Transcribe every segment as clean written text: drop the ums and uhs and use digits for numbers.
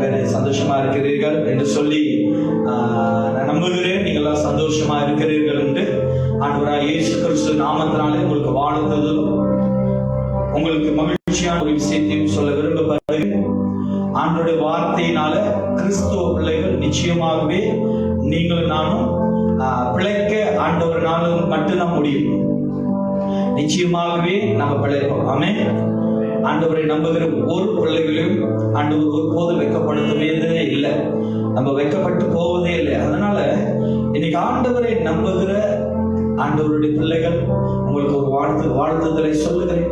பேர் சந்தோஷமா இருக்கிறீர்கள் என்று சொல்லி நான் நம்புகிறேன். நீங்களாம் சந்தோஷமா இருக்கிறீர்கள் என்று ஆண்டவராகிய இயேசு கிறிஸ்து நாமத்தினாலே உங்களுக்கு வாழ்த்துதலும் உங்களுக்கு மகிழ்ச்சியான ஒரு விஷயத்தையும் சொல்ல விரும்பப்படுகிறேன். ஆண்டவருடைய வார்த்தையினால கிறிஸ்துவ பிள்ளைகள் நிச்சயமாகவே நீங்களும் நானும் பிழைக்க ஆண்டவர்னாலும் மட்டும்தான் முடியும். நிச்சயமாகவே நம்ம பிழைப்போம். ஆமென். ஆண்டவரை நம்புகிற ஒரு பிள்ளைகளையும் ஆண்டவர் ஒருபோது வெட்கப்படுத்துவதே இல்லை, நம்ம வெட்கப்பட்டு போவதே இல்லை. அதனால இன்னைக்கு ஆண்டவரை நம்புகிற ஆண்டவருடைய பிள்ளைகள் உங்களுக்கு ஒரு வாழ்த்துதலை சொல்லுகிறேன்.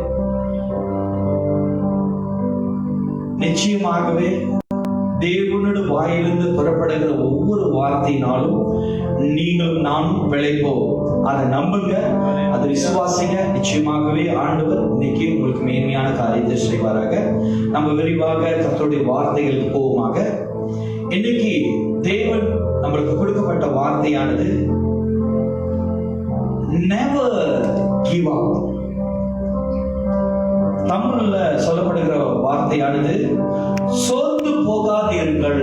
நிச்சயமாகவே தேவனுடைய வாயிலிருந்து புறப்படுகிற ஒவ்வொரு வார்த்தையினாலும் நீங்களும் நானும் பிழைப்போம். அதை நம்புங்க, அதை விசுவாசிங்க. நிச்சயமாகவே ஆண்டவர் இன்னைக்கு உங்களுக்கு மேன்மையான காரியத்தை செய்வாராக. நம்ம விரிவாக கர்த்தருடைய வார்த்தைகளுக்கு போவோமாக. இன்னைக்கு தேவன் நம்மளுக்கு கொடுக்கப்பட்ட வார்த்தையானது never give up. தமிழ்ல சொல்லப்படுகிற வார்த்தையானது சோர்ந்து போகாதீர்கள்.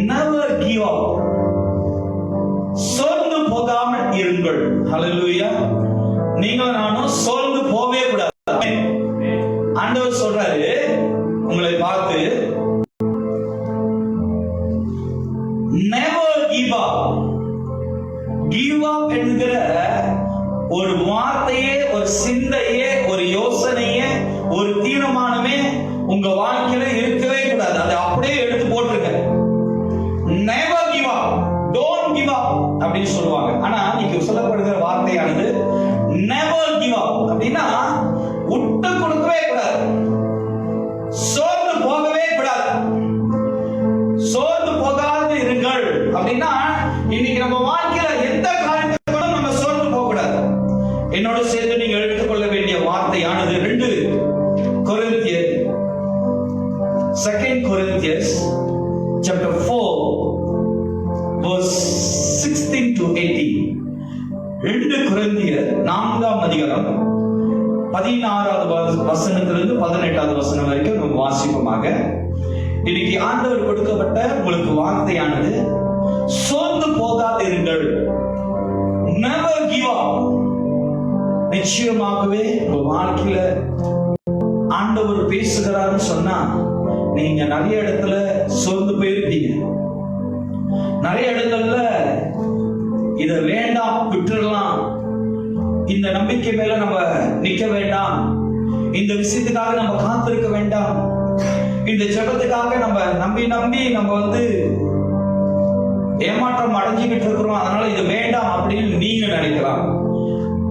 never give up. சோர்ந்து போகாமல் இருங்கள். ஹல்லேலூயா. நீங்களும் நானும் சோர்ந்து போவே கூடாது. ஆண்டவர் சொல்றாரு உங்களை பார்த்து, never give up. give up என்கிற ஒரு வார்த்தையே, ஒரு சிந்தையே, ஒரு யோசனையே, ஒரு தீர்மானமே உங்க வாழ்க்கையில இருக்கவே கூடாது. அதை அப்படியே எடுத்து போட்டுருங்க. never give up, don't give up அப்படின்னு சொல்லுவாங்க. ஆனா நீங்க சொல்லப்படுகிற வார்த்தையானது never give up அப்படின்னா விட்டு கொடுக்கவே கூடாது, சோர்ந்து போகவே கூடாது. சோர்ந்து போகாது இருங்கள் அப்படின்னா இன்னைக்கு நம்ம வாழ்க்கையில எந்த காரியத்தை நம்ம சோர்ந்து போக கூடாது. என்னோட சேர்ந்து நீங்க எடுத்துக்கொள்ள வேண்டிய வார்த்தையானது 2 Corinthians chapter 4 verse 16 to 18. 2 கொரிந்தியர் 4ஆம் அதிகாரம் 16வது வசனத்திலிருந்து 18வது வசனம் வரைக்கும் நம்ம வாசிப்போமாக. இன்னைக்கு ஆண்டவர் கொடுக்கப்பட்ட உங்களுக்கு வார்த்தையானது சோர்ந்து போகாதீர்கள். never give up. நிச்சயமாகவே உங்க வாழ்க்கையில ஆண்டவர் பேசுகிறாருன்னு சொன்னா நீங்க நிறைய இடத்துல சோர்ந்து போயிருப்பீங்க. நிறைய இடங்கள்ல இத வேண்டாம், விட்டுடலாம், இந்த நம்பிக்கை மேல நம்ம நிக்க வேண்டாம், இந்த விஷயத்துக்காக நம்ம காத்திருக்க வேண்டாம், இந்த ஜெபத்துக்காக நம்ம நம்பி நம்ம ஏமாற்றம் அடைஞ்சுக்கிட்டு இருக்கிறோம், அதனால இது வேண்டாம் அப்படின்னு நீங்க நினைக்கலாம்.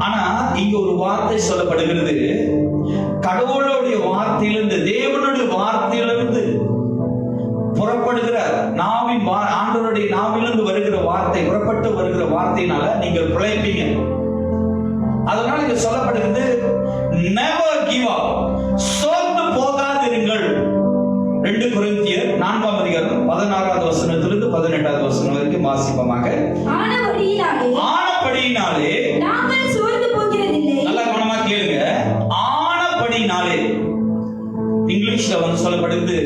ஆனா இங்க ஒரு வார்த்தை சொல்லப்படுகிறது. கடவுளுடைய வார்த்தையிலிருந்து, தேவனுடைய வார்த்தையிலிருந்து புறப்படுகிற நாவின் ஆண்டவருடைய நாவிலிருந்து வருகிற வார்த்தை, புறப்பட்டு வருகிற வார்த்தையினால நீங்கள் பிழைப்பீங்க. அதனால இங்க சொல்லப்படுகிறது never give up. சோர்ந்து போகாதிருங்கள். 2 கொரிந்தியர் 4ஆம் அதிகாரம் 16வது வசனத்திலிருந்து 18வது வசனம் வரைக்கும் வாசிப்போமாக. ஆனபடியினாலே நாங்கள் சோர்ந்து போகிறதில்லை. நல்லா கவனமா கேளுங்க. ஆனபடியினாலே இங்கிலீஷ்ல சொல்லப்படுது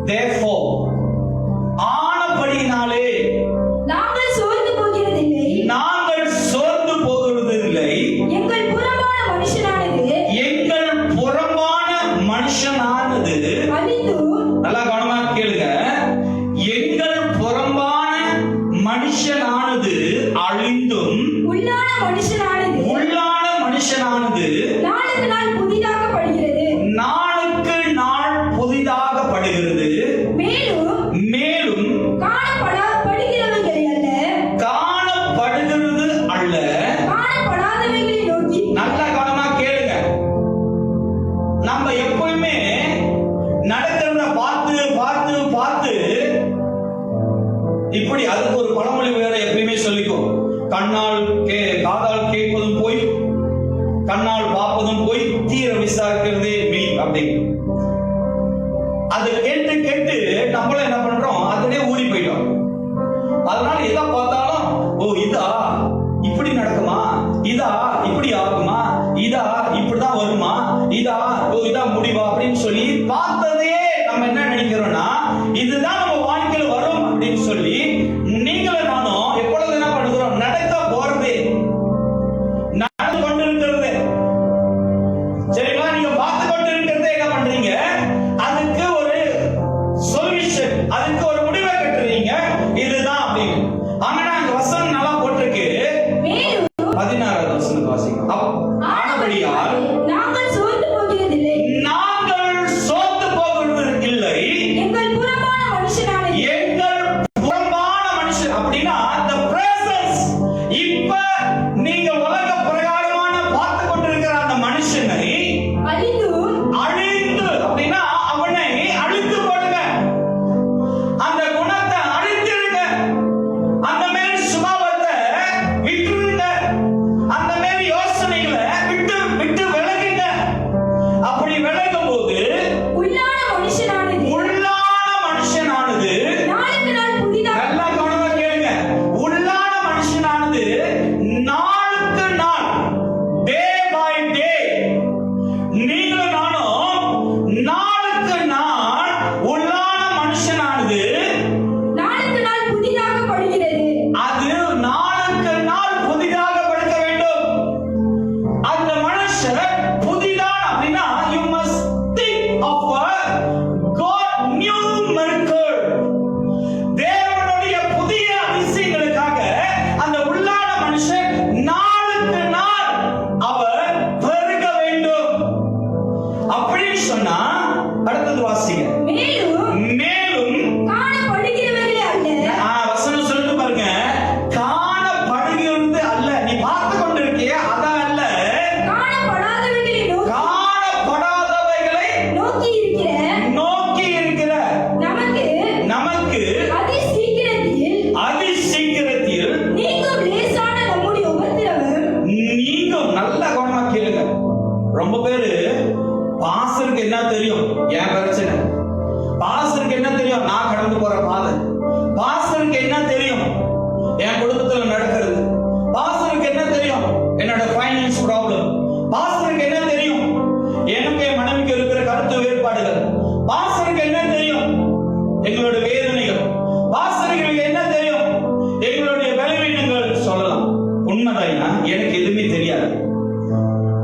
therefore. ஆனபடியினாலே நாங்கள் சோர்ந்து போகிறதில்லை. நாங்கள் சோர்ந்து போகிறதில்லை. எங்கள் புறம்பான மனுஷனானது அழிந்து, நல்லா கவனமா கேளுங்க, எங்கள் புறம்பான மனுஷனானது அழிந்தும் உள்ளான மனுஷனானது நாளுக்கு நாள் புதிதாகப்படுகிறது. மேலும் காணப்படுகிறது அல்ல, காணப்படாதவைகளை நோக்கி. நல்ல கவனமா கேளுங்க. நம்ம எப்பவுமே நடக்கிறத பார்த்து இப்படி, அதுக்கு ஒரு பழமொழி வேற எப்பயுமே சொல்லிக்கோ, காதால் கேட்பதும் போய், கண்ணால் பார்ப்பதும் போய், தீர விசாரிக்கிறதே மெய் அப்படின்னு. அதை கேட்டு நம்மள என்ன பண்றோம், அதுலயே ஊறி போயிட்டோம். அதனால எதை பார்த்தாலும் இதா இப்படி நடக்குமா, இதா இப்படி ஆகுமா, இதா இப்படிதான் வருமா, இதா முடிவா அப்படின்னு சொல்லி பார்த்ததே நம்ம என்ன நினைக்கிறோம்னா இதுதான் நம்ம வாழ்க்கையில் வரும் அப்படின்னு சொல்லி நீங்களும் நானும் எப்பொழுது என்ன பண்ணுகிறோம்? நடக்க போறது, நடந்து கொண்டிருக்கிறது. சரிங்களா? நீங்க பார்த்து கொண்டு இருக்கிறத என்ன பண்றீங்க? அதுக்கு ஒரு சொல்யூஷன், அதுக்கு ஒரு முடிவை கட்டுறீங்க, இதுதான் அப்படின்னு. ஆனா அங்க வசனம் நல்லா போட்டிருக்கு. 16வது வசனத்தை வாசிங்க. ஆனபடியால் நாங்கள் சோர்ந்து போகிறதில்லை, எங்கள் புறம்பான மனுஷன் அப்படின்னா the presence. இப்ப நீங்க உலக பிரகாரமான பார்த்து கொண்டிருக்கிற அந்த மனுஷனை அழிந்து அப்படின்னா அவனை அழித்து போடுங்க, அந்த குணத்தை அழித்திருங்க, அந்த மேல் சுபாவத்தை விட்டுருங்க, அந்த மேல் யோசனைகளை விட்டு விட்டு விலகுங்க. அப்படி விலகும் போது உள்ளான மனுஷனானது நாளுக்கு நாள் புதிதாக, நல்லா கவனமா கேளுங்க, உள்ளான மனுஷனானது நாளுக்கு நாள், டே பை டே, நீங்களும் நானும் நாளுக்கு நாள் உள்ளான மனுஷனானது நாளுக்கு நாள் புதிதாக படுகிறது. அது நாளுக்கு நாள் புதிதாக படுத்த வேண்டும். அந்த மனுஷன் புதிதான் அப்படின்னா you must think of a God new miracle. தேவனுடைய புதிய அதிசயங்களுக்காக அந்த உள்ளான மனுஷன் நாளுக்கு நாள் அவர் பெருக வேண்டும். அப்படின்னு சொன்னா அடுத்தது வாசிங்க. மேலும் காணப்படுகிறவர்களே அல்ல. வசனம் சொல்லிட்டு பாருங்க, காணப்படுகிறது அல்ல. நீ பார்த்து கொண்டிருக்கிய அதான் அல்ல, காணப்படாதவைகளை நோக்கி இருக்கிற நமக்கு அதிசீக்கிரத்தில் நீங்கும். நல்ல கவனமா கேளுங்க. ரொம்ப பேரு பாஸ்டருக்கு என்ன தெரியும் என் பிரச்சனை, பாஸ்டருக்கு என்ன தெரியும் நான் கடந்து போற பாதை, பாஸ்டருக்கு என்ன தெரியும் என் குடும்பத்துல நடக்கிறது, பாஸ்டருக்கு என்ன தெரியும் என்னோட ஃபைனான்ஸ் ப்ராப்ளம், பாஸ்டருக்கு என்ன தெரியும் எனக்கு என் மனைவிக்கு இருக்கிற கருத்து வேறுபாடுகள், பாஸ்டருக்கு என்ன தெரியும் எங்களோட வேதனைகள், பாஸ்டருக்கு என்ன தெரியும் எங்களுடைய பலவீனங்கள். சொல்லலாம், உண்மைதான், எனக்கு எதுவுமே தெரியாது.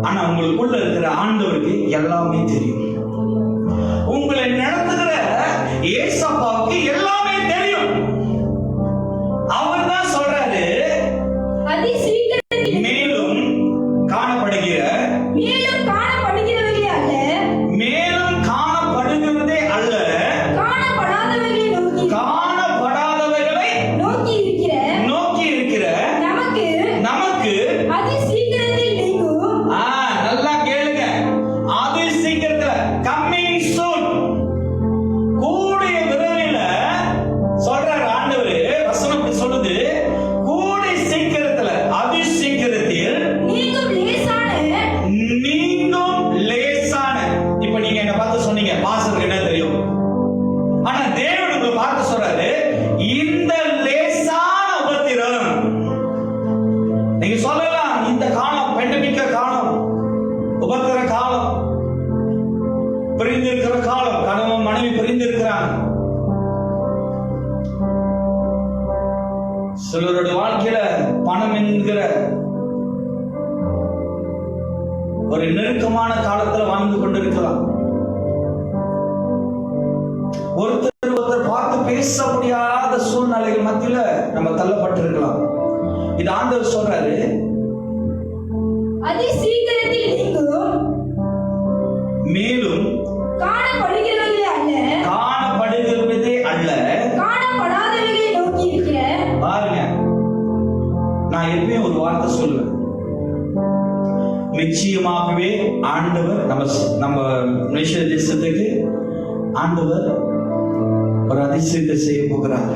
ஆனா உங்களுக்குள்ள இருக்கிற ஆண்டவருக்கு எல்லாமே தெரியும். உங்களை நடத்துகிற ஏசப்பாவுக்கு எல்லாமே தெரியும். அவர் தான் சொல்றாரு, மேலும் காணப்படுகிறவர்களே அல்ல, மேலும் காணப்படுகிறதே அல்ல, காணப்படாதவைகளை நோக்கி இருக்கிற நமக்கு அதிசீக்கிரத்தில் நீங்கும். நல்லா கேளுங்க, அதிசீக்கிரத்துல coming soon, கூடிய விரைவில் சொல்றாரு ஆண்டவர். வசனம் இப்படி சொல்லுது, கூடிய சீக்கிரத்துல, அதிசீக்கிரத்தில் நீங்கும் லேசான. இப்ப நீங்க என்ன பார்த்து சொன்னீங்க பாஸ்டருக்கு என்ன தெரியும், ஆனா தேவன் உங்களை பார்த்து சொல்றாரு, இந்த லேசான உபத்திரம். நீங்க சொல்லலாம், இந்த காலம் பெண்டமிக்க காலம், உபத்திர காலம், பிரிந்திருக்கிற காலம், கணவன் மனைவி பிரிந்திருக்கிறாங்க. சிலருடைய வாழ்க்கையில பணம் என்கிற ஒரு நெருக்கமான காலத்துல வாழ்ந்து கொண்டிருக்கலாம். ஒருத்தர் பார்த்து பேச முடியாத சூழ்நிலைகள் மத்தியில நம்ம தள்ளப்பட்டிருக்கலாம். இது ஆண்டவர் சொல்றாரு, அதிசீக்கிரத்தில் நீங்கும், மேலும் காணப்படுகிறதே அல்ல, காணப்படாதவைகளை நோக்கி இருக்கிற. பாருங்க, நான் எப்பயும் ஒரு வார்த்தை சொல்லுவேன், நிச்சயமாகவே ஆண்டவர் நம்ம மனுஷ தேசத்துக்கு ஆண்டவர் ஒரு அதிசயத்தை செய்ய போகிறாங்க.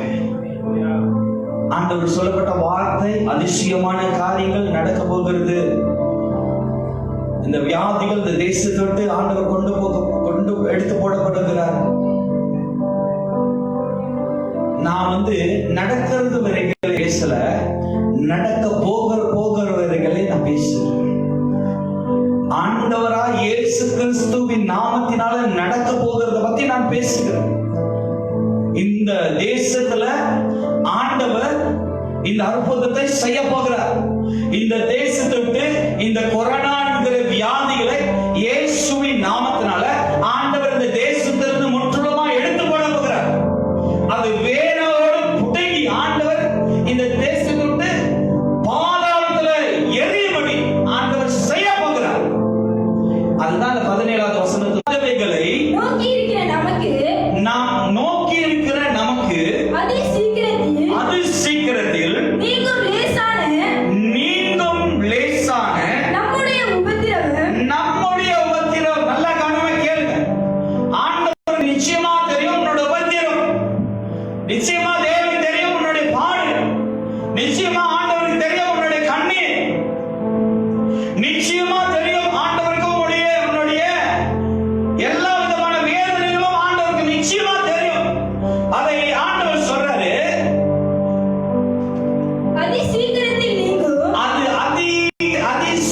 ஆண்டவர் சொல்லப்பட்ட வார்த்தை, அதிசயமான காரியங்கள் நடக்க போகிறது. இந்த வியாதிகள் இந்த தேசத்தை விட்டு ஆண்டவர் கொண்டு எடுத்து போடப்படுகிறார். நான் நடக்கிறது வரைகளை பேசல, நடக்க போகிற வரைகளை நான் பேசுறேன். ஆண்டவராய் இயேசு கிறிஸ்துவின் நாமத்தினால நடக்க போகிறத பத்தி நான் பேசுகிறேன். இந்த தேசத்துல ஆண்டவர் இந்த அற்புதத்தை செய்ய போகிறார். இந்த தேசத்தை விட்டு இந்த கொரோனா வியாதிகளை இயேசுவின் நாமத்தினால ஆண்டவர் இந்த தேசத்திலிருந்து முற்றிலுமா எடுத்து போட போகிறார். அது வேரோடு புடுங்கி ஆண்டவர் இந்த தேசத்தை விட்டு பாதாளத்துல எரியும்படி ஆண்டவர் செய்ய போகிறார். அதுதான் 17வது வசனத்துல நோக்கி இருக்கிற நமக்கு அது சீக்கிரத்தில் நீங்கும் லேசான நம்முடைய உபத்திரம். நல்லா கவனமா கேளுங்க. ஆண்டவர் நிச்சயமா தெரியும் உன்னோட உபத்திரம். நிச்சயமா தேவனுக்கு தெரியும் உன்னுடைய பாடு. நிச்சயமா ஆண்டவருக்கு தெரியும் உன்னுடைய கண்ணீர். நிச்சயமா தெரியும் ஆண்டவருக்கு உன்னுடைய எல்லா விதமான வேதனைகளும் ஆண்டவருக்கு நிச்சயமா தெரியும். அதை ஆண்டவர் சொல்றாரு, அதி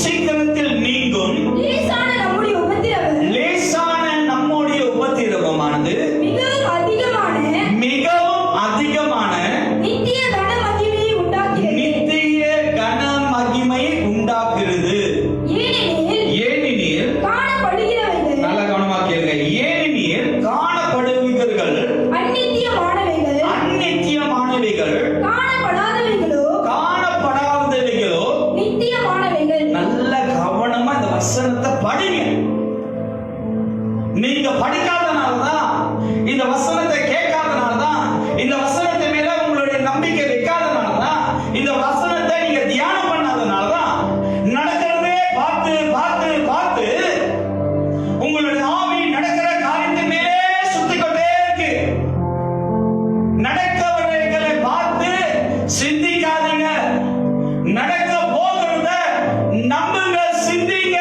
சீக்கிரத்தில் நீங்கும் லேசான நம்முடைய உபத்திரவமானது மிகவும் அதிகமான நித்திய கன மகிமை உண்டாக்குகிறது. ஏனெனில் நல்ல கவனமா கேளுங்க. ஏனெனில் காணப்படுகிறவர்கள் அந்நித்தியமானவைகள் காணப்படாதவைகளோ நித்தியமானவைகள். நல்ல கவனமா இந்த வசனத்தை படிங்க. நீங்க படிக்காதனாலதான், இந்த வசனத்தை கேட்காதனாலதான், இந்த வசனத்தை மேல உங்களுடைய நம்பிக்கை வைக்காதனாலதான், இந்த வசனத்தை நீங்க தியானம் பண்ணாதனாலதான் நடக்கிறதே பார்த்து பார்த்து பார்த்து உங்களுடைய ஆவி நடக்கிற காரியத்தின் மேலே சுத்தி கொண்டே இருக்கு. நடக்கவர்களை பார்த்து சிந்திக்காதீங்க. நடக்க போகிறத நம்புங்க, சிந்திங்க.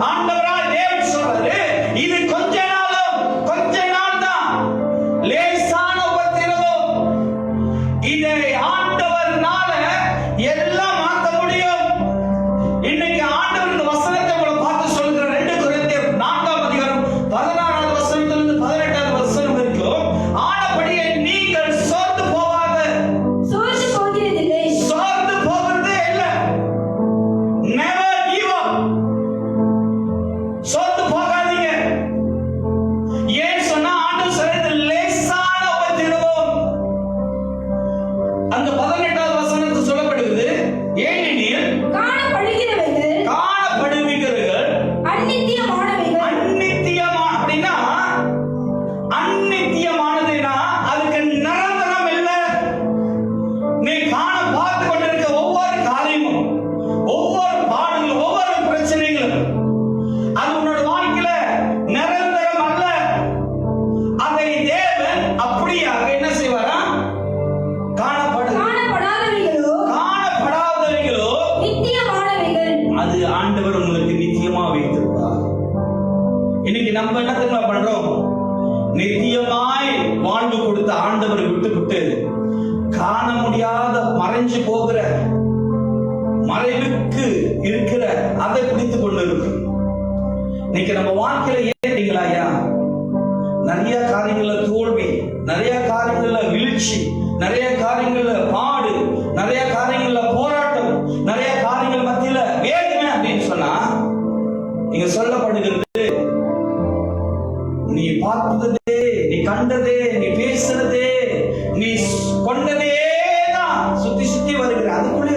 ஆண்டவரால் தேவன் சொல்றாரு, இது கொஞ்ச நாள் தான், லேசான உபத்திரவம். இதை ஆண்டவர்னால எல்லாம் மாற்ற முடியும். இன்னைக்கு ஆண்டவர் இந்த வசனத்தை உங்களை பார்த்து சொல்லுகிற 2 கொரிந்தியர் 4ஆம் அதிகாரம் 16வது வசனத்திலிருந்து 18வது வசனம் வரைக்கும், ஆனபடியே நீங்கள் சோர்ந்து போகிறதே இல்லை. Never give up. சோர்ந்து போகாதீங்க. ஏன் சொன்னா ஆண்டவர் சொல்றது லேசான உபத்திரவம். அந்த 18வது வசனத்தில் சொல்லப்படுகிறது, ஏனெனில் காணப்படுகிறவர்கள் அப்படின்னா அந்நித்தியமானதுன்னா அதுக்கு நிரந்தரம் இல்லை. நீ பார்த்து கொண்டிருக்க ஒவ்வொரு காரியமும், ஒவ்வொரு பாடுகளும், ஒவ்வொரு பிரச்சனைகளும் அது உன்னோட வாழ்க்கையில நிரந்தரம் அல்ல. அதை தேவன் அப்படியாக என்ன செய்வாரா? காணப்படாதவைகளோ அது ஆண்டவர் உங்களுக்கு நித்தியமா வைத்திருப்பார். இன்னைக்கு நம்ம என்ன தெரியுமா பண்றோம்? நித்தியமாய் வாழ்வு கொடுத்த ஆண்டவரை விட்டு காண முடியாத மறைஞ்சு போகிற மறைவுக்கு இருக்கிற அதை பிடித்துக் கொண்டு இருக்கும். இன்னைக்கு நம்ம வாழ்க்கையில ஏறீங்களா ஐயா? நிறைய காரியங்கள்ல தோல்வி, நிறைய காரியங்கள்ல வீழ்ச்சி, நிறைய காரியங்கள்ல பாடு, நிறைய காரியங்கள்ல போராட்டம், நிறைய காரியங்கள் மத்தியில வேதனை அப்படின்னு சொன்னா இங்க சொல்லப்படுகிறது, நீ பார்த்ததே, நீ கண்டதே, நீ பேசுறதே, நீ கொண்டதே தான் சுத்தி வருகிற, அதுக்குள்ளே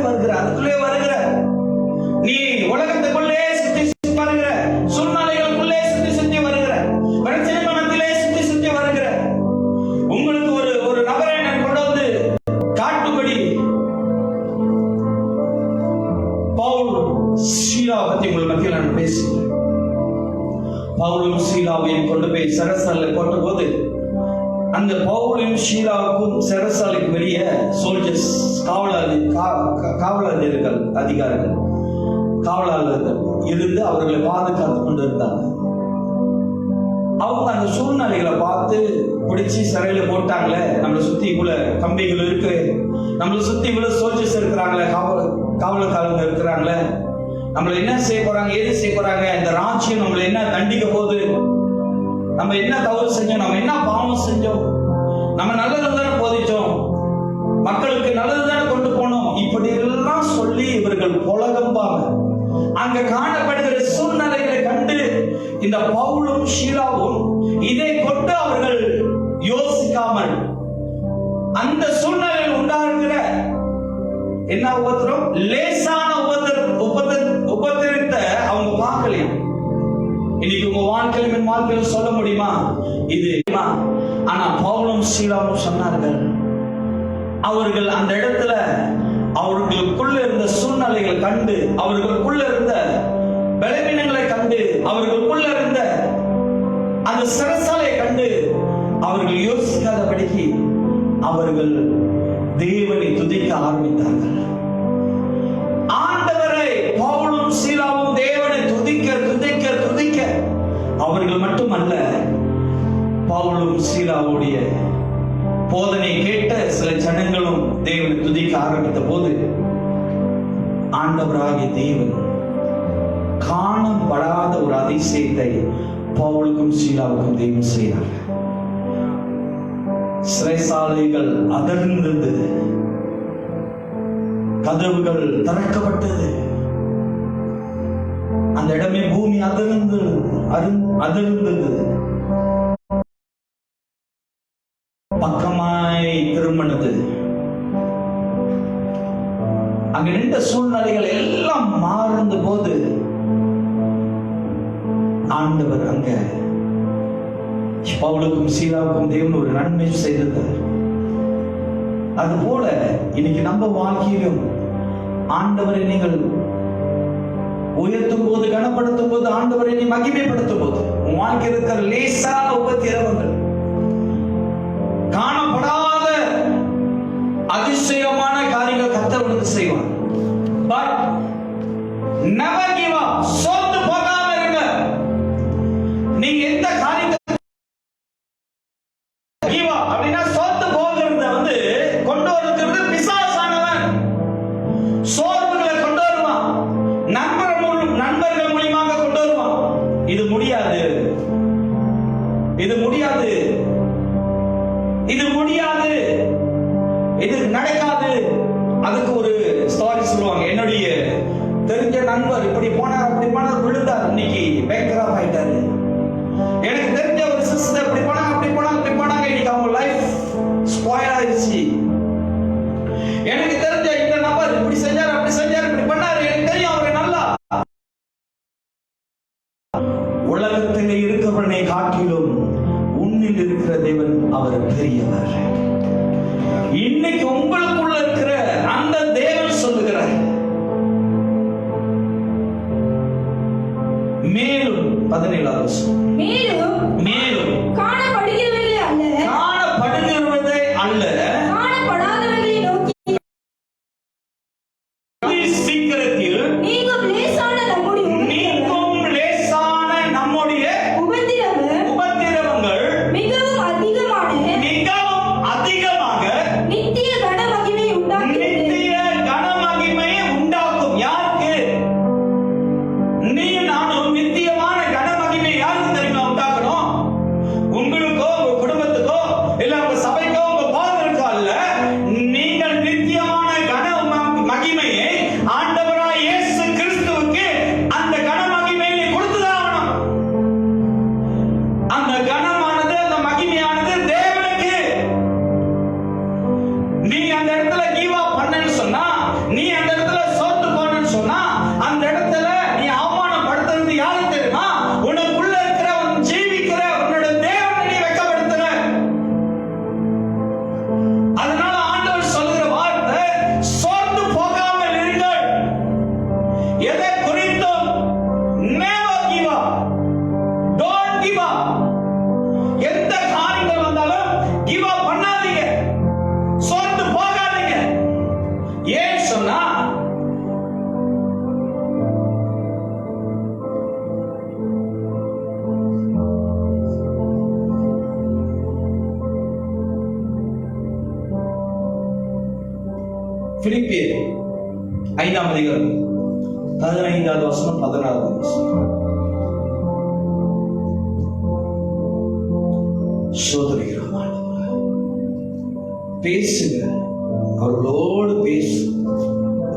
வருகிற நீ உலகத்துக்குள்ளே சுத்தி வருகிற, சூழ்நிலைகளுக்குள்ளே சுத்தி வருகிற, பிரச்சனை மனத்திலே சுத்தி வருகிற. உங்களுக்கு ஒரு நபரை நான் கொண்டு வந்து காட்டும்படி பவுல் சீலா பத்தி உங்கள் மத்தியில் நான் பேசுகிறேன். பவுலும் சீலாவையும் கொண்டு போய் சிறைசாலையில் போட்ட போது அந்த பவுலையும் ஷீலாவுக்கும் சிறைசாலைக்கு வெளியே சோல்ஜர்ஸ், காவலர்கள், அதிகாரிகள், காவலாளர்கள் இருந்து அவர்களை பாதுகாத்து கொண்டு இருந்தாங்க. அவங்க அந்த சூழ்நிலைகளை பார்த்து பிடிச்சி சிறையில போட்டாங்களே, நம்மளை சுத்தி இவ்வளவு கம்பிகள் இருக்கு, நம்மளை சுத்தி இவ்வளவு சோல்ஜர்ஸ் இருக்கிறாங்களே, காவலக்காரங்க இருக்கிறாங்களே, நம்மள என்ன செய்ய போறாங்க, ஏது செய்ய போறாங்க, இந்த ராஜ்யம் நம்மள என்ன தண்டிக்க போகுது, நம்ம என்ன தவறு செஞ்சோம், நம்ம என்ன பாவம் செஞ்சோம், நம்ம நல்லது தானே போதிச்சோம், மக்களுக்கு நல்லது தானே கொண்டு போனோம், இப்படி எல்லாம் சொல்லி இவர்கள் புலகம்பாங்க. அங்க காணப்படுகிற சூழ்நிலைகளை கண்டு இந்த பவுலும் ஷீலாவும் இதை கொண்டு அவர்கள் யோசிக்காமல் அந்த சூழ்நிலையில் உண்டாகிற என்ன உபத்திரம், லேசான உபத்திரத்தை அவங்க பார்க்கலையா? இன்னைக்கு உங்க வாழ்க்கையிலும் என் வாழ்க்கையிலும் சொல்ல முடியுமா இது? ஆனா பவுலும் ஷீலாவும் சொன்னார்கள். அவர்கள் அந்த இடத்துல அவர்களுக்குள்ள இருந்த சூழ்நிலைகளை கண்டு, அவர்களுக்குள்ள இருந்த பலவீனங்களை கண்டு, அவர்களுக்குள்ள இருந்த அந்த சிறைசாலையை கண்டு அவர்கள் யோசிக்காதபடிக்கு அவர்கள் தேவனை துதிக்க ஆரம்பித்தார்கள். ஆண்டவரை பவுலும் சீலாவும் தேவனை துதிக்க துதிக்க துதிக்க அவர்கள் மட்டுமல்ல, பவுலும் சீலாவுடைய போதனை கேட்ட சில ஜனங்களும் தேவனை துதிக்க ஆரம்பித்த போது ஆண்டவராகிய தேவன் காணப்படாத ஒரு அதிசயத்தை பவுலுக்கும் சீலாவுக்கும் தேவன் செய்தார். சிறைசாலைகள் அதிர்ந்தது, கதவுகள் திறக்கப்பட்டது, அந்த இடமே பூமி அதிர்ந்தது, பக்கமாய் திரும்பினது. அங்க நின்ற சூழ்நிலைகள் எல்லாம் மாறுந்த போது ஆண்டவர் அங்க பவுலுக்கும் சீலாவுக்கும் தேவன் ஒரு நன்மை செய்திருந்தார். அதுபோல இன்னைக்கு நம்ம வாழ்க்கையிலும் ஆண்டவரை நீங்கள் உயர்த்தும் போது, கனப்படுத்தும் போது, ஆண்டவரை நீ மகிமைப்படுத்தும் போது உன் வாழ்க்கை இருக்கிற லேசான உபத்திரவங்கள், காணப்படாத அதிசயமான காரியங்கள் கர்த்தர் உனக்கு செய்வார். But never give up. சோர்ந்து போகாம இருங்க. நீங்க எந்த காரியத்தை give up அப்படின்னா சோர்ந்து போகிறத கொண்டு வருகிறது பிசாசானவன். சோர்வுகளை கொண்டு வருவான், நண்பர்கள் மூலமாக கொண்டு வருவான். இது முடியாது, இது முடியாது, இது முடியாது, இது நடக்காது. அதுக்கு ஒரு ஸ்டோரி சொல்லுவாங்க. என்னுடைய தெரிஞ்ச நண்பர் இப்படி போனார், அப்படி போனார், விழுந்தார், இன்னைக்கு பேங்க்ரப்ட் ஆயிட்டாரு. எனக்கு தெரிஞ்ச ஒரு சிஸ்டர் இப்படி போனாங்க, அப்படி போனாங்க, இப்படி போனாங்க, இன்னைக்கு அவங்க லைஃப் ஸ்பாயில் ஆயிடுச்சு. எனக்கு தெரிஞ்ச இந்த நபர் இப்படி செஞ்சார், அப்படி செஞ்சார், இப்படி பண்ணாரு, எனக்கு தெரியும் அவர் நல்லா. உலகத்தில் இருக்கிறவனை காட்டிலும் உன்னில் இருக்கிற தேவன் அவர் பெரியவர். இன்னைக்கு உங்களுக்குள்ள இருக்கிற அந்த தேவன் சொல்லுகிறார், மேலும் 17 மேலும் காணப்படுகிறவர்களே அல்ல காணப்படாதவர்களை நோக்கி சீக்கிரத்தில் நீங்கும் லேசான நம்முடைய உபத்திரவங்கள் மிகவும் அதிகமாக நித்திய கனமகிமையை உண்டாக்கும். யாருக்கு? நீ நானும் நித்தியமான கனமகிமை யாருக்கு தெரியுமா உண்டாக்கணும்? உங்களுக்கோ, உங்க குடும்பத்துக்கோ, இல்ல உங்க சபைக்கோ, உங்க பாதருக்கோ அல்ல. நீங்கள் நித்தியமான கனமகிமையை ஆண்டவராய் இயேசு கிறிஸ்துவுக்கு அந்த கனமகிமையை கொடுத்துதான் ஆகணும். அந்த கனமானது, அந்த மகிமையானது தேவனுக்கு. நீ அந்த இடத்துல give up பண்ணன்னு சொன்னா, நீ அந்த இடத்துல சோர்ந்து போனன்னு சொன்னா, அந்த இடத்துல நீ அவமானப்படுத்துறது யாரு தெரியுமா? உனக்குள்ள இருக்கிற ஜீவிக்கிற உன்னோட தேவனை நீ வெட்கப்படுத்துற. அதனால ஆண்டவர் சொல்லுகிற வார்த்தை, சோர்ந்து போகாமல் இருங்கள். எதை குறித்தும் never give up. Don't give up. எந்த காரியங்கள் வந்தாலும் give up பண்ணாதீங்க, சோர்ந்து போகாதீங்க. ஏன் சொன்னா, பிலிப்பியர் 5 அதிகாரம் 15வது வசனம் 16வது வசனம். சோதரிக்கிறோம் ஆண்டவரே, பேசுங்க, அவர்களோடு பேசு,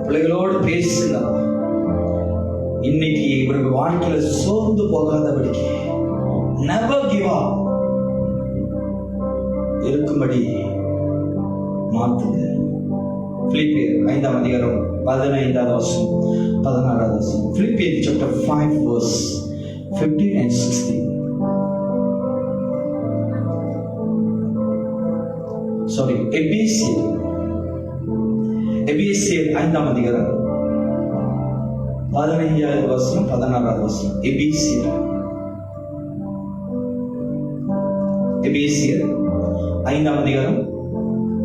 பிள்ளைகளோடு பேசுங்க. இன்னைக்கு இவர்கள் வாழ்க்கையில சோர்ந்து போகாதபடிக்கு never give up இருக்கும்படி மாத்துங்க. பிலிப்பியர் 5ஆம் அதிகாரம் 15வது வசனம் 16வது வசனம். Philippians chapter 5 verse 15 and 16. Sorry, எபேசியர் 5ஆம் அதிகாரம் 15வது வசனம் 16வது வசனம். எபேசியர் 5ஆம் அதிகாரம்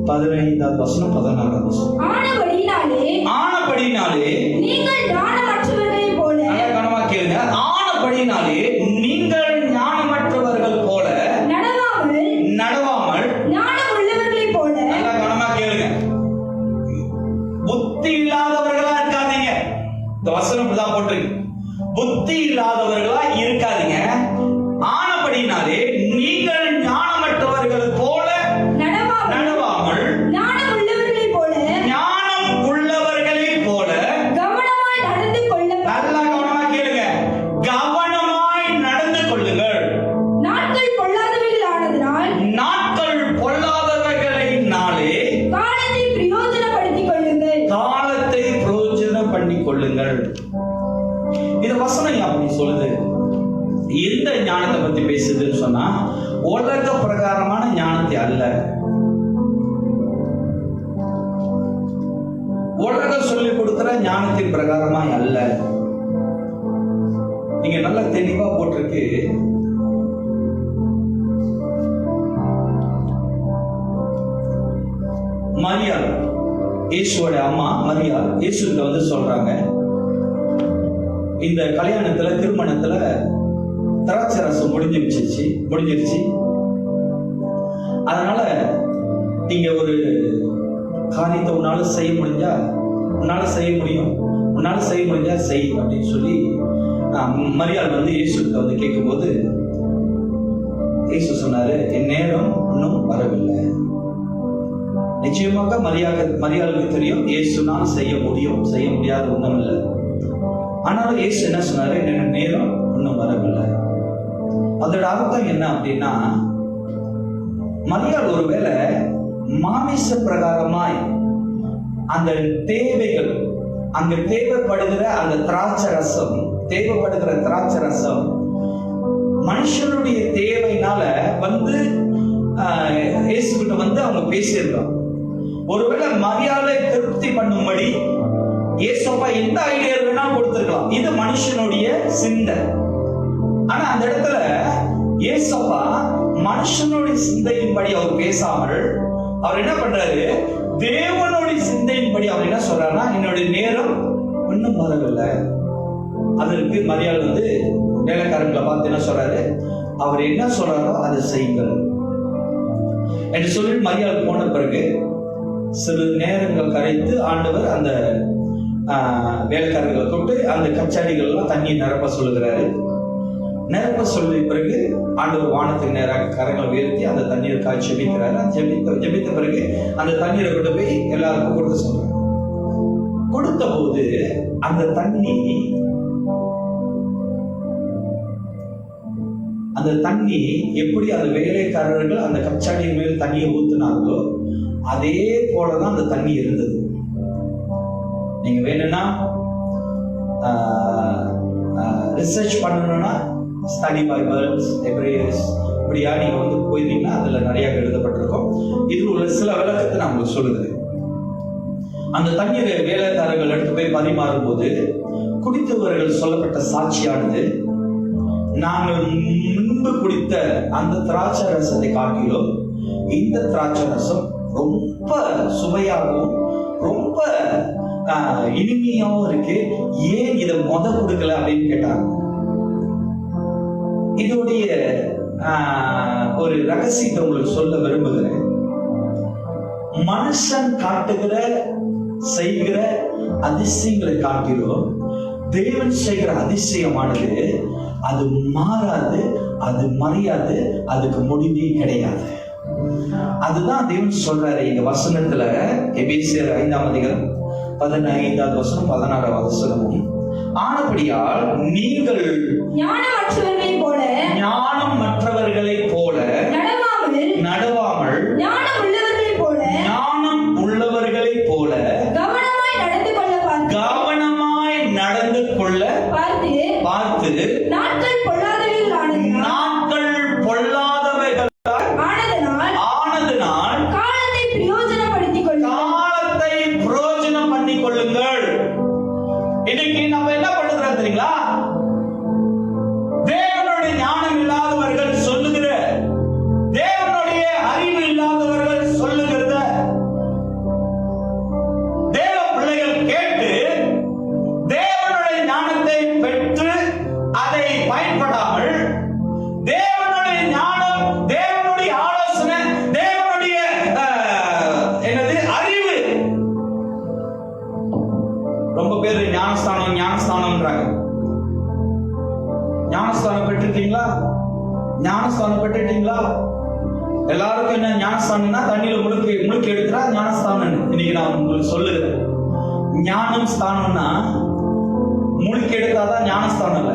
15வது வசனம் 16வது வசனம். ஆனபடினாலே நீங்கள் ஞானமற்றவர்களைப் போல, நல்ல கவனமா கேளுங்க, ஆனபடினாலே நீங்கள் ஞானமற்றவர்கள் போல நடவாமல் ஞானம் உள்ளவர்களைப் போல, நல்ல கவனமா கேளுங்க, புத்தி இல்லாதவர்களா இருக்காதீங்க. இந்த வசனம் இப்படிதான் போட்டிருக்கு, புத்தி இல்லாதவர்களா இருக்காதீங்க. ஆனபடினாலே நீங்கள் ஞானமற்றவர்கள் போல நடவாமல் ஞானம் உள்ளவர்களைப் போல, ஞானம் உள்ளவர்களைப் போல கவனமாய் நடந்து கொள்ள. நல்ல கவனமா கேளுங்க, கவனமாய் நடந்து கொள்ளுங்கள். நாட்கள் பொல்லாதவைகளானதினால் காலத்தை பிரயோஜனப்படுத்திக் கொள்ளுங்கள். இந்த வசனம் அப்படி சொல்லுது. எந்த ஞானத்தை பத்தி பேசுதுன்னு சொன்னா, உலக பிரகாரமான ஞானத்தை அல்ல, உலகம் சொல்லிக் கொடுக்கிற ஞானத்தின் பிரகாரமாய் அல்ல. நீங்க நல்லா தெளிவா போட்டிருக்கு, மரியாள், இயேசுவோட அம்மா மரியாள் இயேசுகிட்ட வந்து சொல்றாங்க, இந்த கல்யாணத்துல திருமணத்துல திராட்சை ரசம் முடிஞ்சிருச்சு, அதனால நீங்க ஒரு காரியத்தை உன்னால செய்ய முடிஞ்சா செய் அப்படின்னு சொல்லி மரியாள் வந்து இயேசுகிட்ட வந்து கேட்கும்போது இயேசு சொன்னாரு, என் நேரம் இன்னும் வரவில்லை. நிச்சயமாக மரியாளுக்கு தெரியும், இயேசுனால் செய்ய முடியாத ஒன்றும் இல்லை. ஆனாலும் இயேசு என்ன சொன்னாரு, என் நேரம் இன்னும் வரவில்லை. அதோட அர்த்தம் என்ன அப்படின்னா, மரியாள் ஒருவேளை மாமிச பிரகாரமாய் அந்த தேவைகள், அங்க தேவைப்படுகிற திராட்சை ரசம் மனுஷனுடைய தேவையினால வந்து இயேசுகிட்ட வந்து அவங்க பேசியிருக்காங்க. ஒருவேளை மரியாதை திருப்தி பண்ணும்படி இயேசப்பா எந்த ஐடியா வேணா கொடுத்திருக்கலாம், இது மனுஷனுடைய சிந்தை. ஆனா அந்த இடத்துல இயேசப்பா மனுஷனுடைய சிந்தையின்படி அவர் பேசாமல் அவர் என்ன பண்றாரு, தேவனுடைய சிந்தையின்படி அவர் என்ன சொல்றாருன்னா, என்னுடைய நேரம் இன்னும் வரவில்லை. அதற்கு மரியாதை வந்து வேலைக்காரங்களை பார்த்து என்ன சொல்றாரு, அவர் என்ன சொல்றாரோ அதை செய்யுங்கள் என்று சொல்லி மரியாதை போன பிறகு சில நேரங்கள் கரைத்து ஆண்டவர் அந்த வேலைக்காரர்களை தொட்டு அந்த கச்சாடிகள் எல்லாம் தண்ணீர் நிரப்ப சொல்லுகிறாரு. நிரப்ப சொல்லிய பிறகு ஆண்டவர் வானத்துக்கு நேராக கரங்களை உயர்த்தி அந்த தண்ணீரை காய்ச்சி ஜெபிக்கிறாரு. ஜெபித்த பிறகு அந்த தண்ணீரை கொண்டு போய் எல்லாருக்கும் கொடுக்க சொல்றாரு. கொடுத்த போது அந்த தண்ணி எப்படி அந்த வேலைக்காரர்கள் அந்த கச்சாடியின் மேல் தண்ணியை ஊத்துனாங்களோ அதே போலதான் அந்த தண்ணி இருந்தது. நீங்க வேணும்னா ரிசர்ச் பண்ணணும்னா ஸ்டடி பைபிள்ஸ், எபிரேயர்ஸ் இப்படியா நீங்க வந்து போயிருந்தீங்கன்னா அதுல நிறைய எழுதப்பட்டிருக்கும். இது உள்ள சில விளக்கத்தை நான் உங்களுக்கு சொல்லுகிறேன். அந்த தண்ணீரை வேலைக்காரர்கள் எடுத்து போய் பரிமாறும் போது குடித்தவர்கள் சொல்லப்பட்ட சாட்சியானது, நாங்கள் முன்பு குடித்த அந்த திராட்சை ரசத்தை காட்டிலும் இந்த திராட்சை ரசம் ரொம்ப சுவையாகவும் ரொம்ப இனிமையாகவும் இருக்கு, ஏன் இதை கொடுக்கல அப்படின்னு கேட்டாங்க. இதோடைய ஒரு ரகசியத்தை உங்களுக்கு சொல்ல விரும்புகிறேன். மனுஷன் காட்டுகிற செய்கிற அதிசயங்களை காட்டிலும் தேவன் செய்கிற அதிசயமானது அது மாறாது, அது மறையாது, அதுக்கு முடிவே கிடையாது. அதுதான் தேவன் சொல்றாரு இங்க வசனத்துல. எபேசியர் 5ஆம் அதிகாரம் 15வது வசனம் 16வது வசனமும், ஆனபடியால் நீங்கள் ஞானமற்றவர்களைப் போல நடவாமல் ஞானம் உள்ளவர்களைப் போல கவனமாய் நடந்து கொள்ள பார்த்து நாட்கள் பொல்லாதவைகள் ஆனதினால் காலத்தை பிரயோஜனம் பண்ணிக் கொள்ளுங்கள். இன்னைக்கு நம்ம என்ன பண்ணுறோம் தெரியுங்களா? தேவனுடைய ஞானம் இல்லாதவர்கள் சொல்லுகிற, தேவனுடைய அறிவு இல்லாதவர்கள் சொல்லுகிறத தேவ பிள்ளைகள் கேட்டு தேவனுடைய ஞானத்தை பெற்று அதை பயன்படாமல், தேவனுடைய ஞானம், தேவனுடைய ஆலோசனை, தேவனுடைய அறிவு. ரொம்ப பேர் ஞானஸ்தானம்ன்றாங்க. ஞானஸ்தானம் பெற்றுட்டீங்களா? எல்லாருக்கும் என்ன ஞானஸ்தானம்னா தண்ணியில முழுக்க எடுக்கிறா ஞானஸ்தானம். இன்னைக்கு நான் உங்களுக்கு சொல்லுகிறேன், ஞானம் ஸ்தானம்னா முழுக்க எடுத்தாதான் ஞானஸ்தானம் இல்ல.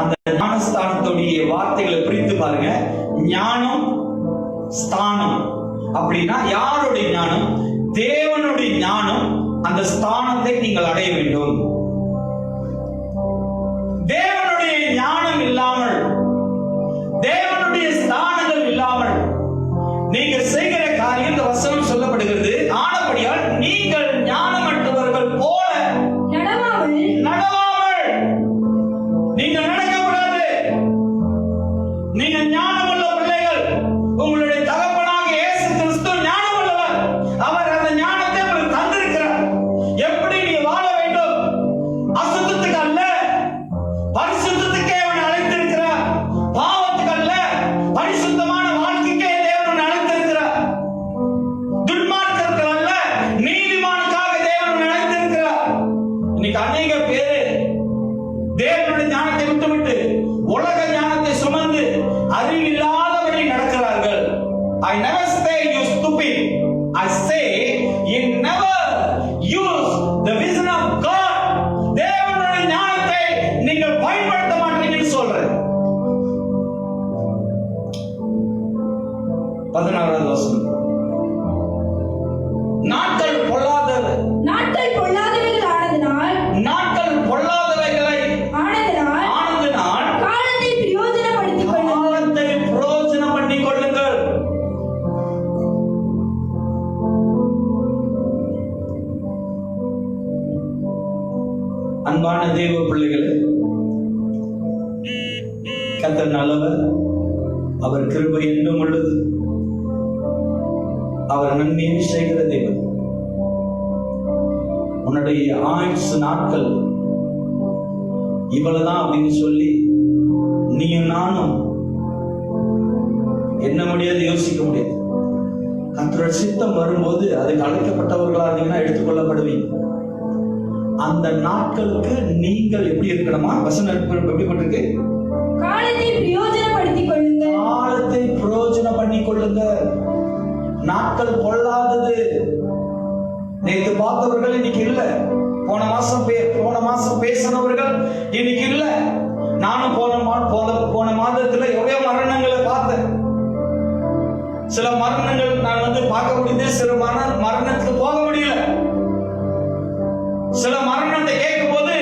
அந்த ஞானஸ்தானத்துடைய வார்த்தைகளை பிரித்து பாருங்க. ஞானம், ஸ்தானம் அப்படின்னா யாருடைய ஞானம்? தேவனுடைய ஞானம். அந்த ஸ்தானத்தை நீங்கள் அடைய வேண்டும். தேவனுடைய ஞானம் இல்லாமல், தேவனுடைய ஸ்தானங்கள் இல்லாமல் நீங்க செய்கிற காரியம், இந்த வசனம் சொல்லப்படுகிறது, ஆனபடியால் நீங்கள் ஞானமற்றவர்கள் போல நடவாமல். நீங்க நடக்கக்கூடாது. நீங்க ஞானமுள்ள பிள்ளைகள். உங்களுடைய தகப்பனாக இயேசு கிறிஸ்து ஞானமுள்ளவர். அவர் அந்த ஞானத்தை உங்களுக்கு தந்திருக்கிறார். எப்படி நீ வாழ வேண்டும்? அசுத்தத்துக்கு அல்ல, பரிசுத்தத்துக்கே அவன் அழைத்திருக்கிறார். பாவத்துக்கு அல்ல, பரிசுத்தமான வாழ்க்கைக்கே தேவன் அழைத்திருக்கிறார். துன்மார்க்கத்துக்கு அல்ல, நீதிமானுக்காக தேவன் அழைத்திருக்கிறார். இன்னைக்கு அநேக பேரு தேவனுடைய ஞானத்தை விட்டுவிட்டு உலக ஞானத்தை சுமந்து அறிவில்லாதபடி நடக்கிறார்கள். I never say you stupid. I say you never use the vision of God. தேவனுடைய ஞானத்தை நீங்கள் பயன்படுத்த மாட்டீங்கன்னு சொல்றேன். 16வது வசனம், நாட்கள் பொல்லாதவைகள் ஆனதினால் காலத்தை பிரயோஜனப்படுத்திக் கொள்ளுங்கள். அன்பான தேவ பிள்ளைகளே, கர்த்தர் நல்லவர், அவர் கிருபை என்றும் உள்ளது, அவர் நன்மையை செய்கிற தேவன். உன்னுடைய ஆயுசு நாட்கள் இவ்வளவுதான் அப்படின்னு சொல்லி நீயும் நானும் என்ன முடியாது, யோசிக்க முடியாது. கர்த்தருடைய சித்தம் வரும்போது அதுக்கு அழைக்கப்பட்டவர்களா இருந்தீங்கன்னா எடுத்துக்கொள்ளப்படுவீங்க. அந்த நாட்களுக்கு நீங்கள் எப்படி இருக்கணுமா? வசனம் எப்படிப்பட்டிருக்கு? காலத்தை பிரயோஜனம் பண்ணிக் கொள்ளுங்க. நாட்கள் பொல்லாதது. நேற்று பார்த்தவர்கள் இன்னைக்கு இல்ல. போன மாசம் பேசினவர்கள் இன்னைக்கு இல்ல. நானும் போன மாதத்துல எவ்வளவு மரணங்களை பார்த்தேன். சில மரணங்கள் நான் பார்க்க முடியுது, சில மரணத்துக்கு போக முடியல. சில மரணத்தை கேட்கும் போது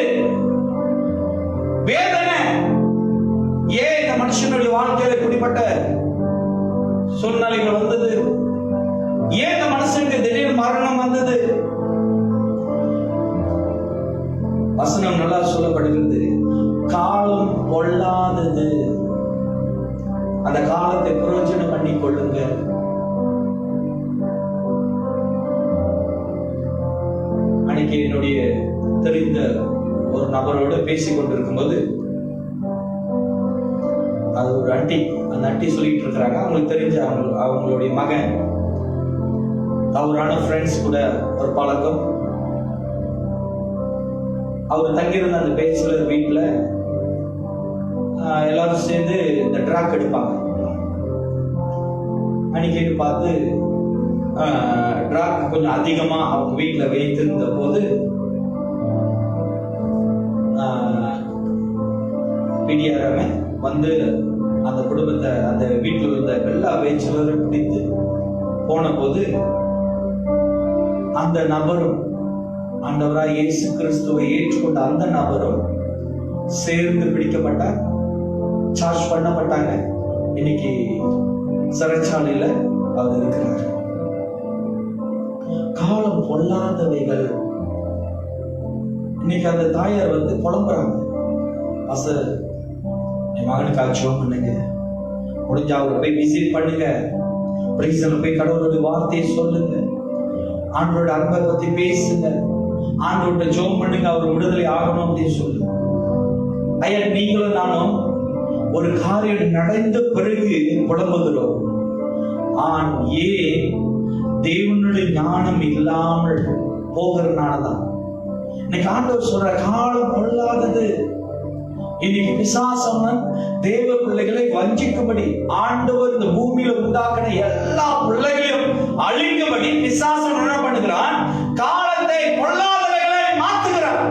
வேதனை. ஏன் இந்த மனுஷனுடைய வாழ்க்கையில இப்படிப்பட்ட சூழ்நிலைகள் வந்தது? ஏன் இந்த மனுஷனுக்கு திடீர் மரணம் வந்தது? வசனம் நல்லா சொல்லப்படுகிறது, காலம் பொல்லாதது. அந்த காலத்தை பிரயோஜனம் பண்ணி கொள்ளுங்க. அன்னைக்கு என்னுடைய தெரிந்த ஒரு நபரோடு பேசிக் கொண்டிருக்கும் போது, அது ஒரு ஆண்டி, அந்த ஆண்டி சொல்லிட்டு இருக்கிறாங்க, அவங்களுக்கு தெரிஞ்ச அவங்களுடைய மகன் தவறான ஃப்ரெண்ட்ஸ் கூட ஒரு பழக்கம். அவர் தங்கியிருந்த அந்த பேச்சுலர் வீட்டுல எல்லாரும் சேர்ந்து இந்த ட்ராக் எடுப்பாங்க. அன்னைக்கு பார்த்து ட்ராக் கொஞ்சம் அதிகமா அவங்க வீட்டுல வைத்திருந்த போது விடியாரம வந்து அந்த குடும்பத்தை, அந்த வீட்டில் இருந்த எல்லா பேச்சுலரும் பிடித்து போன போது அந்த நபரும், ஆண்டவராய் இயேசு கிறிஸ்துவை ஏற்றுக்கொண்ட அந்த நபரும் சேர்ந்து பிடிக்கப்பட்டார், சார்ஜ் பண்ணப்பட்டாங்க. இன்னைக்கு சிறைச்சாலையில அவர் இருக்கிறார். காலம் பொல்லாதவைகள். இன்னைக்கு அந்த தாயார் வந்து புலம்புறாங்க, பாஸ்டர் என் மகனுக்கு ஜெபம் பண்ணுங்க, முடிஞ்சா அவரை போய் விசிட் பண்ணுங்க, பிரைஸ்ல போய் கடவுளுடைய வார்த்தையை சொல்லுங்க, ஆண்டோட அன்பை பத்தி பேசுங்க, ஆண்டோட ஜெபம் பண்ணுங்க, அவர் விடுதலை ஆகணும் அப்படின்னு சொல்லுங்க. ஐயா, நீங்களும் நானும் ஒரு காரியம் நடந்த பிறகு புலம்புகிறோம். ஏன் தேவனுடைய ஞானம் இல்லாமல் போகிறதுனாலதான். இன்னைக்கு ஆண்டவர் சொல்ற காலம் கொள்ளாதது. இன்னைக்கு பிசாசம்மன் தேவ பிள்ளைகளை வஞ்சிக்கும்படி, ஆண்டவர் இந்த பூமியில உண்டாக்கின எல்லா பிள்ளைகளையும் அழிக்கும்படி பிசாசன் என்ன பண்ணுகிறான்? காலத்தை கொள்ளாதவைகளை மாத்துகிறான்.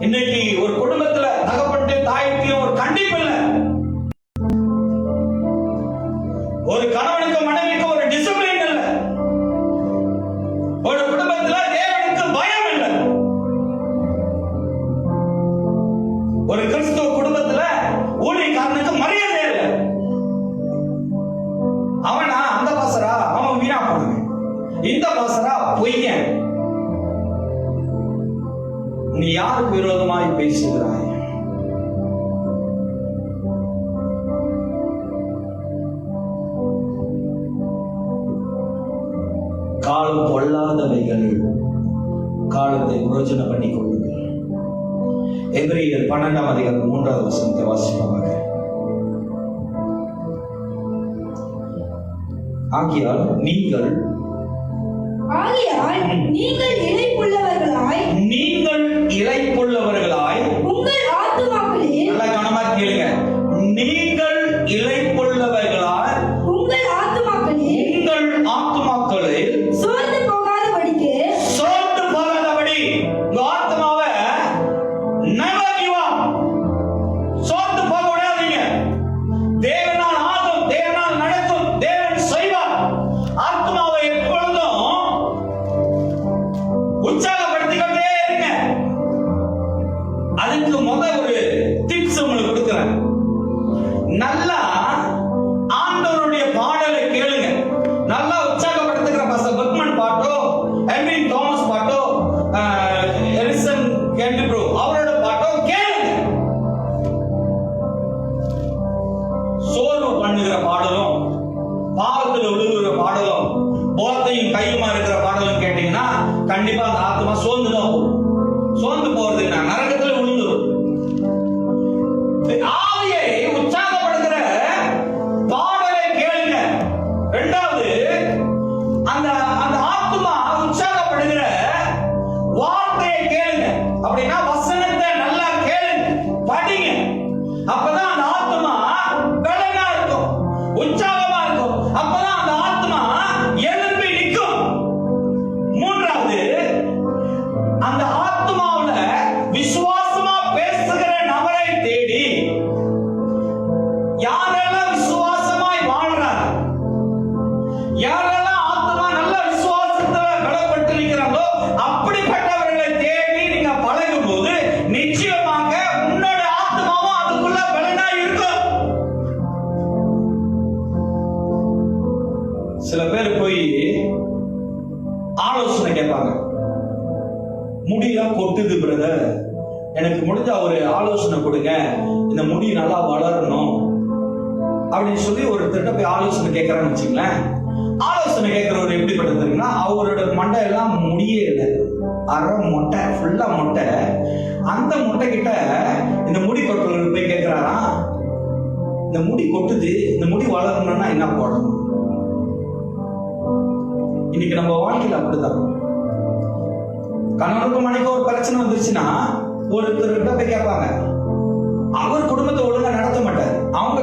இன்னைக்கு ஒரு குடும்பத்துல தகப்பட்டு தாய்க்கும் ஒரு கண்டிப்பு இல்லை, ஒரு கணவனுக்கு மனைவிக்கு ஒரு டிசிப்ளின் இல்லை, ஒரு குடும்பத்துல தேவனுக்கு பயம் இல்லை, ஒரு கிறிஸ்துவ குடும்பத்துல ஊழியக்காரனுக்கு மரியாதை இல்லை. அவனா அந்த பாசரா, அவன் வீணா போடுங்க, இந்த பாசரா பொய்யன். நீ யாருக்கு விரோதமாய் பேசுகிறாய்? காலம் பொல்லாதவைகள். காலத்தை பிரயோஜனம் பண்ணிக் கொள்ளுங்கள். எபிரேயர் 12ஆம் அதிகாரம் 3வது வசனத்தை வாசிப்போமாக. ஆகையால் நீங்கள் இளைப்புள்ளவர்களாய் உங்கள் ஆத்துமாக்களில், நல்ல கவனமா கேளுங்க, நீங்கள் இளைப்புள்ளவர்களாய் உங்கள் ஆத்துமாக்களில் சோர்ந்து போகாதபடி உங்க ஆத்மாவை never give up. சோர்ந்து போக விடாதீங்க. தேவனால் ஆகும், தேவனால் நடக்கும், தேவன் செய்வார். ஆத்மாவை எப்பொழுதும் உற்சாகப்படுத்திக்கொண்டே இருங்க. அதுக்கு ஒரு டிப்ஸ் உங்களுக்கு கொடுக்கிறேன். நல்லா ஆண்டவருடைய பாடலை கேளுங்க. நல்லா உற்சாகப்படுத்துகிற பாஸ்டர் பக்மன் பாட்டோ, எல்வின் தாமஸ் பாட்டோ, எரிசன் கேண்டிப்ரோ அவரோட பாட்டோ கேளுங்க. சோர்வு பண்ணுகிற பாடலும், பாவத்தில் விழுகிற பாடலும், போத்தையும் கையுமா இருக்கிற பாடலும் கேட்டீங்கன்னா கண்டிப்பா அந்த ஆத்மா சோர்ந்துதான் போகும். சோர்ந்து போறது என்ன? நரகத்துல விழுந்துடும். ஆவியை உற்சாகப்படுத்துற பாடலை கேளுங்க. இரண்டாவது, அந்த ஆத்மா உற்சாகப்படுகிற வார்த்தையை கேளுங்க. அப்படின்னா வசனத்தை நல்லா கேளுங்க, படிங்க. அப்பதான் அந்த ஆத்மா பலனா இருக்கும், உற்சாகமா இருக்கும். அப்பதான் அந்த ஆத்மா எழுப்பி நிற்கும். மூன்றாவது, அந்த ஆத்மாவுல விசுவாசமா பேசுகிற நபரை தேடி, யாரெல்லாம் விசுவாசமாய் வாழ்றாங்க, யாரெல்லாம் ஆத்மா நல்ல விசுவாசத்துல பலப்பட்டு இருக்கிறாங்களோ அப்படிப்பட்டவர்களை தேடி நீங்க பழகும் போது நிச்சயமாக உன்னோட ஆத்மாவும் அதுக்குள்ள பலனா இருக்கும். சில பேர் போய் ஆலோசனை கேட்பாங்க. முடியெல்லாம் கொட்டுது பிரதர், எனக்கு முடிஞ்ச ஒரு ஆலோசனை கொடுங்க, இந்த முடி நல்லா வளரணும் அப்படின்னு சொல்லி ஒருத்தர்கிட்ட போய் ஆலோசனை கேட்கறான்னு வச்சுங்களேன். ஆலோசனை கேட்கிறவர் எப்படிப்பட்ட தெரியுங்களா? அவரோட மண்டை எல்லாம் முடியே இல்லை, அரை மொட்டை, ஃபுல்லா மொட்டை. அந்த மொட்டை கிட்ட இந்த முடி கொட்டுறவர் போய் கேட்கிறாரா, இந்த முடி கொட்டுது, இந்த முடி வளரணும்னா என்ன போடணும்? இன்னைக்கு நம்ம வாழ்க்கையில் அப்படிதான். கணவனுக்கும் மனைவிக்கும் ஒரு பிரச்சனை வந்துருச்சுன்னா ஒருத்தர்கிட்ட போய் கேட்பாங்க. அவர் குடும்பத்தை ஒழுங்கா நடத்த மாட்டார். அவங்க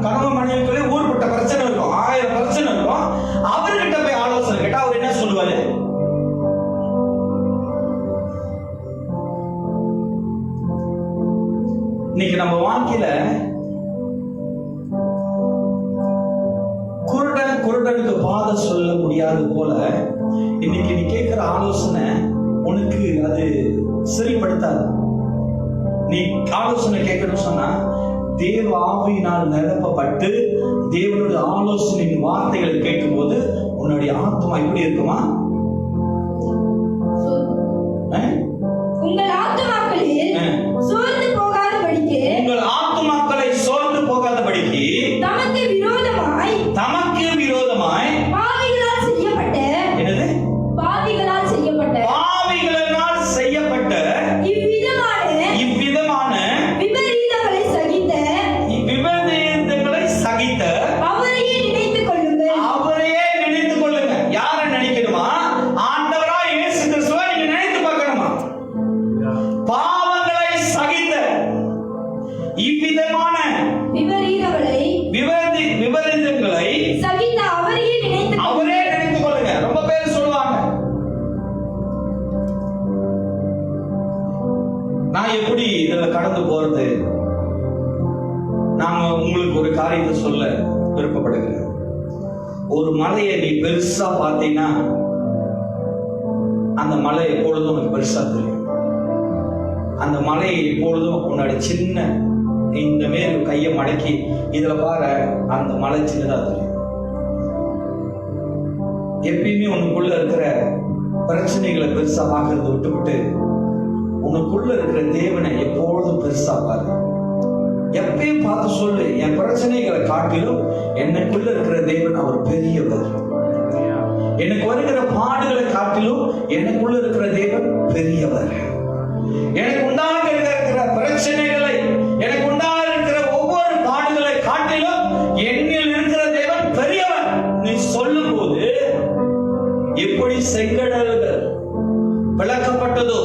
கணவன் மனைவிக்குள்ளே ஊர்பட்ட பிரச்சனை இருக்கும், 1000 பிரச்சனை இருக்கும். அவர்கிட்ட போய் ஆலோசனை கேட்டா அவர் என்ன சொல்லுவாரு? இன்னைக்கு நம்ம வாழ்க்கையில குருடனுக்கு பாதை சொல்ல முடியாது போல, இன்னைக்கு நீ கேட்கிற ஆலோசனை உனக்கு அது சரிப்படுத்தாது. நீ ஆலோசனை கேட்கணும் சொன்னா தேவ ஆவியினால் நிரப்பப்பட்டு தேவனுடைய ஆலோசனையின் வார்த்தைகளை கேட்கும் போது உன்னுடைய ஆத்மா எப்படி இருக்குமா? உங்கள் ஆத்துமாக்களில் சோர்ந்து போகாதபடிக்கு, உங்கள் ஆத்துமாக்களை சோர்ந்து போகாதபடிக்கு தமக்கு விரோதமாய் பாவிகளால் செய்யப்பட்ட, என்னது? பாவிகளால் செய்யப்பட்ட இவ்விதமான விபரீதங்களை சகித்த அவரையே நினைத்துக் கொள்ளுங்க. யாரை நினைக்கணுமா? ஆண்டவரா இயேசு கிறிஸ்துவை நீங்க நினைத்து பார்க்கணுமா? பாவங்களை சகித்த இவ்விதமான விபரீதங்களை சகித்த அவரையே நினைத்துக் கொள்ளுங்க. ரொம்ப பேர் சொல்லுவாங்க, நான் எப்படி இதுல கடந்து போறது? நாங்க உங்களுக்கு ஒரு காரியத்தை சொல்ல விருப்பப்படுகிறேன். ஒரு மலையை நீ பெருசா பார்த்தீங்கன்னா அந்த மலை எப்பொழுதும் உனக்கு பெருசா தெரியும். அந்த மலையை எப்பொழுதும் உன்னோட சின்ன இந்த மேல் கையை மடக்கி இதுல பாரு, அந்த மலை சின்னதா தெரியும். எப்பயுமே உனக்குள்ள இருக்கிற பிரச்சனைகளை பெருசா பார்க்கறத விட்டுவிட்டு உனக்குள்ள இருக்கிற தேவனை எப்பொழுதும் பெருசா பாரு. எப்பயும் பார்த்து சொல்லு, என் பிரச்சனைகளை காட்டிலும் எனக்குள்ள இருக்கிற தேவன் அவர் பெரியவர். எனக்கு வருகிற பாடுகளை காட்டிலும் எனக்குள்ள இருக்கிற தேவன் பெரியவர். எனக்கு உண்டாக இருக்கிற பிரச்சனைகளை, எனக்கு உண்டாக இருக்கிற ஒவ்வொரு பாடுகளை காட்டிலும் என்னில் இருக்கிற தேவன் பெரியவர் நீ சொல்லும் போது, எப்படி செங்கடல்கள் விளக்கப்பட்டதோ,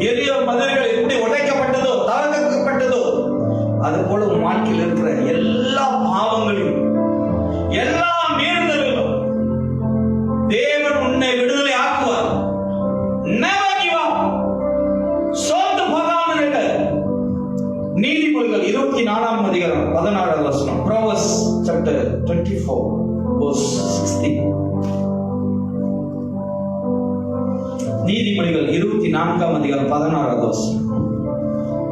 எரியோ மதில்கள் எப்படி உடைக்கப்பட்டதோ, தகர்க்கப்பட்டதோ, அது போல உன் வாழ்க்கையில் இருக்கிற எல்லா பாவங்களையும், எல்லா மீறுதல்களும் தேவன் உன்னை விடுதலை ஆக்குவார். Never give up. சோர்ந்து போகாமல் இருக்க. நீதிமொழிகள் 24ஆம் அதிகாரம் 16ஆவது வசனம். Proverbs chapter 24 verse 16. நீதிமொழிகள் 24ஆம் அதிகாரம் 16ஆவது வசனம்.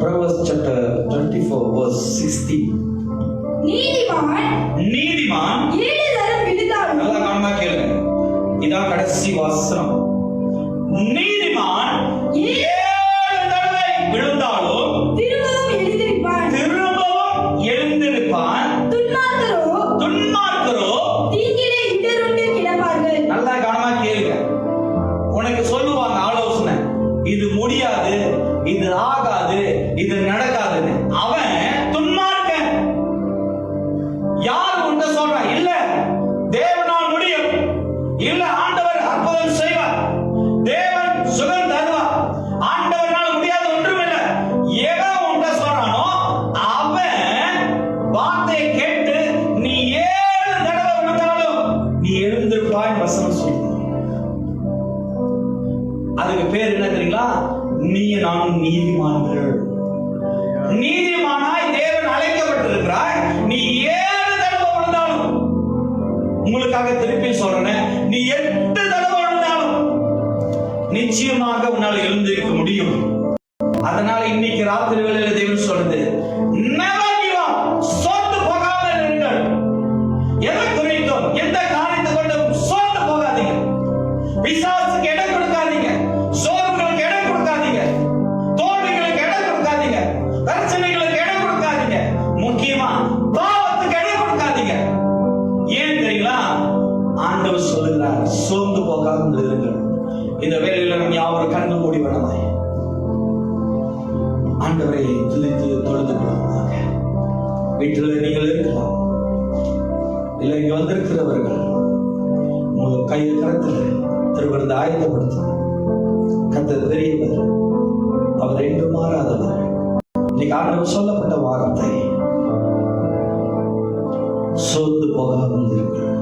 Proverbs chapter 24 verse 16. நீதிமான் 7 தரம் விழுந்தாலும், நல்லா கவனமா கேளுங்க, இதான் கடைசி வாசனம். நீதிமான் 7 தடவை விழுந்தாலும் திரும்பவும் எழுந்திருப்பான். துன்மார்க்கரோ தீங்கிலே இடருண்டு கிடப்பார்கள். நல்லா கவனமா கேளுங்க. உனக்கு சொல்லுவாங்க ஆலோசனை, இது முடியாது, இது ஆகாது, இது நடக்காதுன்னு. அவன் துன்மார்க்கன். யார் உன்கிட்ட சொல்றான்? இல்ல தேவனால் முடியும், இல்ல ஆண்டவர் அற்புதம் செய்வார், தேவன் சுகம் தருவார், ஆண்டவரால் முடியாது ஒன்றுமில்லை, எவன் உன்கிட்ட சொல்றானோ அவன் வார்த்தையை கேட்டு நீ 7 தடவை விழுந்தாலும் நீ எழுந்திருப்பாய் வசனம் சொல்லு. அதுக்கு பேர் என்ன தெரியுங்களா? நீ நான் நீதிமான்கள். நீதிமானாய் தேவன் அழைக்கப்பட்டிருக்கிறாய். நீ 7 தடவை விழுந்தாலும், உங்களுக்காக திருப்பி சொல்றேன், நீ 8 தடவை விழுந்தாலும் நிச்சயமாக உன்னால் எழுந்திருக்க முடியும். அதனால இன்னைக்கு ராத்திரி வேளையில தேவன் சொல்றது, never give up. சோர்ந்து போகாமல் இருங்கள். எதை குறித்தும் எந்த காரியத்தை கொண்டும் சோர்ந்து போகாதீங்க. பிசாசுக்கு இடம் கொடுக்காதீங்க, சோர்வுகளுக்கு இடம் கொடுக்காதீங்க, தோல்விகளுக்கு இடம் கொடுக்காதீங்க, பிரச்சனைகளுக்கு இடம் கொடுக்காதீங்க, முக்கியமா பாவத்துக்கு இடம் கொடுக்காதீங்க. ஏன் தெரியுங்களா? ஆண்டவர் சொல்லுகிறார், சோர்ந்து போகாமல் இருங்கள். இந்த வேளையில நம்ம யாவரும் கண்ணு மூடி வேணாமாய் ஆண்டவரை துதித்து தொழுது கொள்ளுமாக. வீட்டில் நீங்கள் இருக்கலாம், இல்லை இங்க வந்திருக்கிறவர்கள் உங்கள் கையில் கரத்தில் திருவிருந்த ஆயத்தப்படுத்தும். கர்த்தர் பெரியவர், அவர் என்று மாறாதவர். இன்னைக்கு ஆண்டவர் சொல்லப்பட்ட வார்த்தை, சோர்ந்து போகாமல் இருங்கள்.